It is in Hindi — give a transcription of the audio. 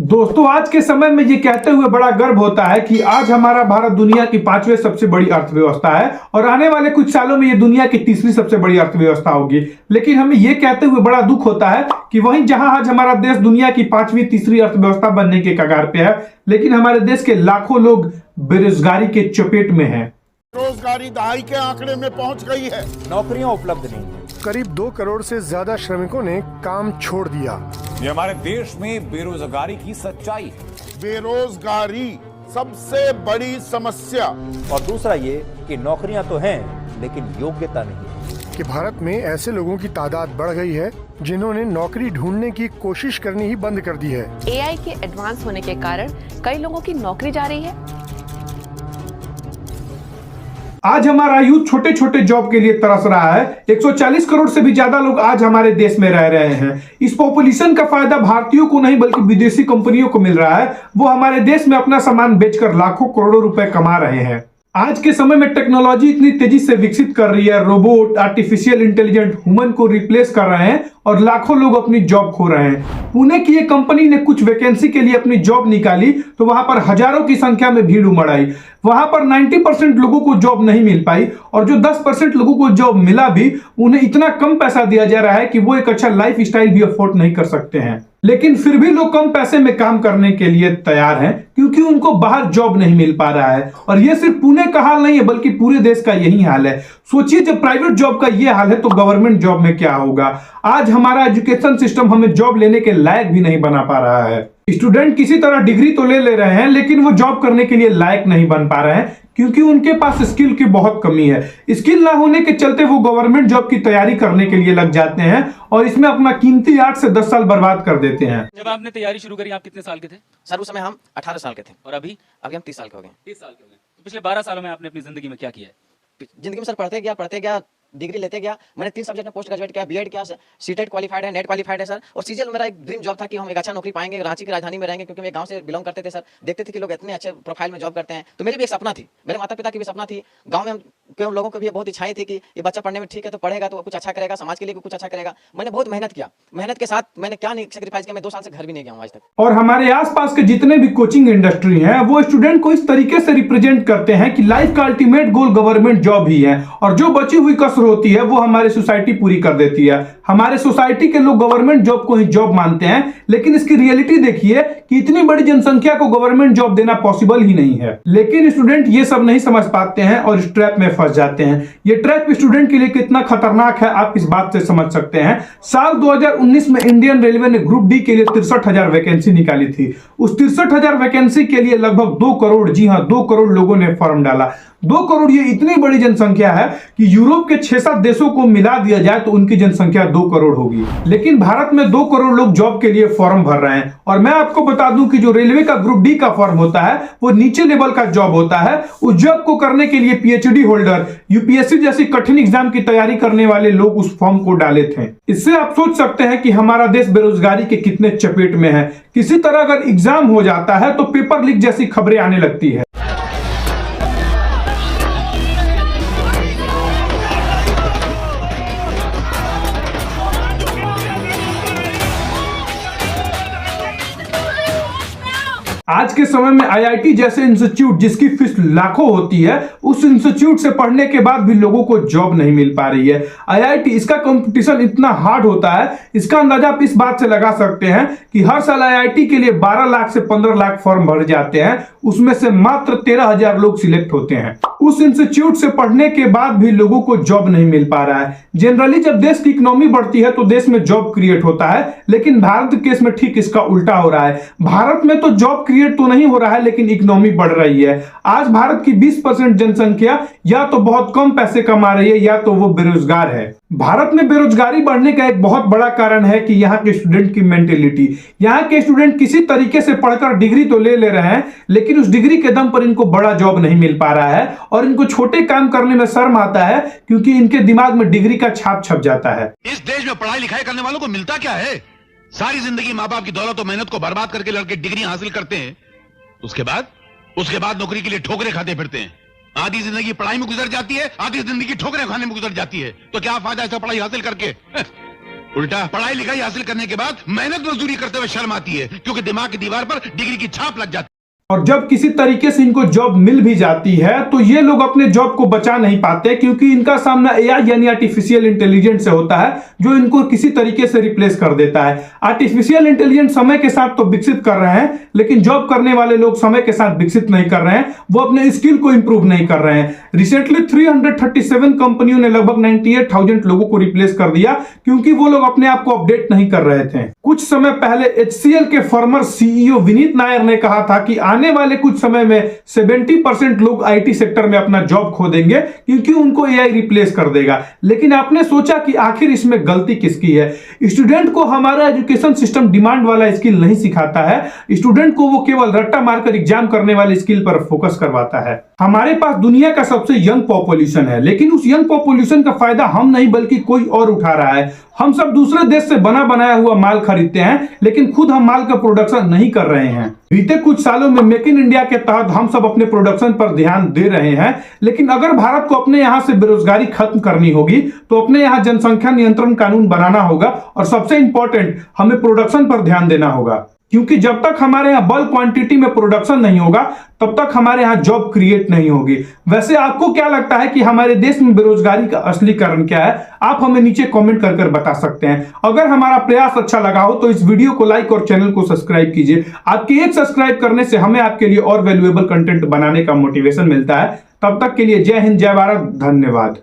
दोस्तों, आज के समय में ये कहते हुए बड़ा गर्व होता है कि आज हमारा भारत दुनिया की 5वीं सबसे बड़ी अर्थव्यवस्था है और आने वाले कुछ सालों में ये दुनिया की 3री सबसे बड़ी अर्थव्यवस्था होगी। लेकिन हमें ये कहते हुए बड़ा दुख होता है कि वहीं जहां आज हमारा देश दुनिया की 5वीं 3री अर्थव्यवस्था बनने के कगार पे है, लेकिन हमारे देश के लाखों लोग बेरोजगारी के चपेट में हैं। बेरोजगारी दहाई के आंकड़े में पहुंच गई है, नौकरियां उपलब्ध नहीं है। करीब 2 करोड़ से ज्यादा श्रमिकों ने काम छोड़ दिया। ये हमारे देश में बेरोजगारी की सच्चाई है। बेरोजगारी सबसे बड़ी समस्या। और दूसरा ये कि नौकरियां तो हैं लेकिन योग्यता नहीं। कि भारत में ऐसे लोगों की तादाद बढ़ गई है जिन्होंने नौकरी ढूंढने की कोशिश करनी ही बंद कर दी है। एआई के एडवांस होने के कारण कई लोगों की नौकरी जा रही है। आज हमारा यूथ छोटे छोटे जॉब के लिए तरस रहा है। 140 करोड़ से भी ज्यादा लोग आज हमारे देश में रह रहे हैं। इस पॉपुलेशन का फायदा भारतीयों को नहीं बल्कि विदेशी कंपनियों को मिल रहा है। वो हमारे देश में अपना सामान बेचकर लाखों करोड़ों रुपए कमा रहे हैं। आज के समय में टेक्नोलॉजी इतनी तेजी से विकसित कर रही है, रोबोट, आर्टिफिशियल इंटेलिजेंट ह्यूमन को रिप्लेस कर रहे हैं और लाखों लोग अपनी जॉब खो रहे हैं। पुणे की एक कंपनी ने कुछ वैकेंसी के लिए अपनी जॉब निकाली तो वहां पर हजारों की संख्या में भीड़ उमड़ आई। वहां पर 90% लोगों को जॉब नहीं मिल पाई और जो 10% लोगों को जॉब मिला भी, उन्हें इतना कम पैसा दिया जा रहा है कि वो एक अच्छा लाइफ स्टाइल भी अफोर्ड नहीं कर सकते हैं। लेकिन फिर भी लोग कम पैसे में काम करने के लिए तैयार हैं क्योंकि उनको बाहर जॉब नहीं मिल पा रहा है। और ये सिर्फ पुणे का हाल नहीं है बल्कि पूरे देश का यही हाल है। सोचिए, जब प्राइवेट जॉब का ये हाल है तो गवर्नमेंट जॉब में क्या होगा। आज हमारा एजुकेशन सिस्टम हमें जॉब लेने के लायक भी नहीं बना पा रहा है। स्टूडेंट किसी तरह डिग्री तो ले रहे हैं लेकिन वो जॉब करने के लिए लायक नहीं बन पा रहे हैं क्योंकि उनके पास स्किल की बहुत कमी है। स्किल ना होने के चलते वो गवर्नमेंट जॉब की तैयारी करने के लिए लग जाते हैं और इसमें अपना कीमती 8 से 10 साल बर्बाद कर देते हैं। जब आपने तैयारी शुरू करी, आप कितने साल के थे? सर उस समय हम 18 साल के थे। और अभी हम 30 साल के हो गए। 30 साल के हो गए। तो पिछले 12 सालों में आपने अपनी जिंदगी में क्या किया है? जिंदगी में सर पढ़ते गया डिग्री लेते गया। मैंने 3 सब्जेक्ट में पोस्ट ग्रेजुएट किया, बीएड किया, सीटेट क्वालिफाइड है, नेट क्वालिफाइड है सर। और सीजीएल मेरा एक ड्रीम जॉब था कि हम एक अच्छा नौकरी पाएंगे, रांची की राजधानी में रहेंगे क्योंकि मैं गांव से बिलोंग करते थे सर। देखते थे कि लोग इतने अच्छे प्रोफाइल में जॉब करते हैं तो मेरी भी एक सपना थी, मेरे माता पिता की भी सपना थी। गाँव में हम लोगों को भी बहुत इच्छाएं थी कि ये बच्चा पढ़ने में ठीक है तो पढ़ेगा तो कुछ अच्छा करेगा, समाज के लिए कुछ अच्छा करेगा। मैंने बहुत मेहनत किया, मेहनत के साथ मैंने क्या नहीं सेक्रीफाइस किया। मैं 2 साल से घर भी नहीं गया हूं आज तक। और हमारे आसपास के जितने भी कोचिंग इंडस्ट्री हैं वो स्टूडेंट को इस तरीके से रिप्रेजेंट करते हैं कि लाइफ का अल्टीमेट गोल गवर्नमेंट जॉब ही है और जो बची हुई कसर होती है वो हमारी सोसाइटी पूरी कर देती है। हमारे सोसाइटी के लोग गवर्नमेंट जॉब को ही जॉब मानते हैं लेकिन इसकी रियलिटी देखिए कि इतनी बड़ी जनसंख्या को गवर्नमेंट जॉब देना पॉसिबल ही नहीं है। लेकिन स्टूडेंट ये सब नहीं समझ पाते हैं और इस ट्रैप में फंस जाते हैं। ये ट्रैप स्टूडेंट के लिए कितना खतरनाक है आप इस बात से समझ सकते हैं। साल 2019 में इंडियन रेलवे ने ग्रुप डी के लिए 63,000 वैकेंसी निकाली थी। उस 63,000 वैकेंसी के लिए लगभग 2 करोड़, जी हां 2 करोड़ लोगों ने फॉर्म डाला। 2 करोड़ ये इतनी बड़ी जनसंख्या है कि यूरोप के 6-7 देशों को मिला दिया जाए तो उनकी जनसंख्या 2 करोड़ होगी। लेकिन भारत में 2 करोड़ लोग जॉब के लिए फॉर्म भर रहे हैं। और मैं आपको बता दूं कि जो रेलवे का ग्रुप डी का फॉर्म होता है वो नीचे लेवल का जॉब होता है। उस जॉब को करने के लिए पीएचडी होल्डर, यूपीएससी जैसी कठिन एग्जाम की तैयारी करने वाले लोग उस फॉर्म को डाले थे। इससे आप सोच सकते हैं कि हमारा देश बेरोजगारी के कितने चपेट में है। किसी तरह अगर एग्जाम हो जाता है तो पेपर लीक जैसी खबरें आने लगती है। आज के समय में आईआईटी जैसे इंस्टीट्यूट जिसकी फीस लाखों होती है, उस इंस्टीट्यूट से पढ़ने के बाद भी लोगों को जॉब नहीं मिल पा रही है। आईआईटी, इसका कंपटीशन इतना हार्ड होता है, इसका अंदाजा आप इस बात से लगा सकते हैं कि हर साल आईआईटी के लिए 12 लाख से 15 लाख फॉर्म भर जाते हैं, उसमें से मात्र 13,000 लोग सिलेक्ट होते हैं। उस इंस्टीट्यूट से पढ़ने के बाद भी लोगों को जॉब नहीं मिल पा रहा है। जनरली जब देश की इकोनॉमी बढ़ती है तो देश में जॉब क्रिएट होता है, लेकिन भारत के केस में ठीक इसका उल्टा हो रहा है। भारत में तो जॉब क्रिएट तो नहीं हो रहा है लेकिन इकोनॉमी बढ़ रही है। आज भारत की 20% जनसंख्या या तो बहुत कम पैसे कमा रही है या तो वो बेरोजगार है। भारत में बेरोजगारी बढ़ने का एक बहुत बड़ा कारण है कि यहाँ के स्टूडेंट की मेंटेलिटी। यहाँ के स्टूडेंट किसी तरीके से पढ़कर डिग्री तो ले रहे हैं लेकिन उस डिग्री के दम पर इनको बड़ा जॉब नहीं मिल पा रहा है और इनको छोटे काम करने में शर्म आता है क्योंकि इनके दिमाग में डिग्री का छाप छप जाता है। इस देश में पढ़ाई लिखाई करने वालों को मिलता क्या है? सारी जिंदगी माँ बाप की दौलत और मेहनत को बर्बाद करके लड़के डिग्री हासिल करते हैं, उसके बाद नौकरी के लिए ठोकरें खाते फिरते हैं। आधी जिंदगी पढ़ाई में गुजर जाती है, आधी जिंदगी ठोकरें खाने में गुजर जाती है। तो क्या फायदा ऐसा पढ़ाई हासिल करके? उल्टा पढ़ाई लिखाई हासिल करने के बाद मेहनत मजदूरी करते हुए शर्म आती है, क्योंकि दिमाग की दीवार पर डिग्री की छाप लग जाती है। और जब किसी तरीके से इनको जॉब मिल भी जाती है तो ये लोग अपने जॉब को बचा नहीं पाते, क्योंकि इनका सामना एआई यानी आर्टिफिशियल इंटेलिजेंस से होता है, जो इनको किसी तरीके से रिप्लेस कर देता है। आर्टिफिशियल इंटेलिजेंस समय के साथ तो विकसित कर रहे हैं, लेकिन जॉब करने वाले लोग समय के साथ विकसित नहीं कर रहे हैं, वो अपने स्किल को इंप्रूव नहीं कर रहे हैं। रिसेंटली 337 कंपनियों ने लगभग 98,000 लोगों को रिप्लेस कर दिया, क्योंकि वो लोग अपने आप को अपडेट नहीं कर रहे थे। कुछ समय पहले HCL के फॉर्मर सीईओ विनीत नायर ने कहा था कि आने वाले कुछ समय में 70% लोग आईटी सेक्टर में अपना जॉब खो देंगे, क्योंकि उनको एआई रिप्लेस कर देगा। लेकिन आपने सोचा कि आखिर इसमें गलती किसकी है? स्टूडेंट को हमारा एजुकेशन सिस्टम डिमांड वाला स्किल नहीं सिखाता है, स्टूडेंट को वो केवल रट्टा मारकर एग्जाम करने वाले स्किल पर फोकस करवाता है। हमारे पास दुनिया का सबसे यंग पॉपुलेशन है, लेकिन उस यंग पॉपुलेशन का फायदा हम नहीं बल्कि कोई और उठा रहा है। हम सब दूसरे देश से बना बनाया हुआ माल खरीदते हैं, लेकिन खुद हम माल का प्रोडक्शन नहीं कर रहे हैं। बीते कुछ सालों में मेक इन इंडिया के तहत हम सब अपने प्रोडक्शन पर ध्यान दे रहे हैं, लेकिन अगर भारत को अपने यहां से बेरोजगारी खत्म करनी होगी तो अपने यहां जनसंख्या नियंत्रण कानून बनाना होगा, और सबसे इंपॉर्टेंट हमें प्रोडक्शन पर ध्यान देना होगा, क्योंकि जब तक हमारे यहाँ बल्क क्वांटिटी में प्रोडक्शन नहीं होगा तब तक हमारे यहाँ जॉब क्रिएट नहीं होगी। वैसे आपको क्या लगता है कि हमारे देश में बेरोजगारी का असली कारण क्या है? आप हमें नीचे कमेंट कर बता सकते हैं। अगर हमारा प्रयास अच्छा लगा हो तो इस वीडियो को लाइक और चैनल को सब्सक्राइब कीजिए। आपके एक सब्सक्राइब करने से हमें आपके लिए और वैल्यूएबल कंटेंट बनाने का मोटिवेशन मिलता है। तब तक के लिए जय हिंद, जय भारत, धन्यवाद।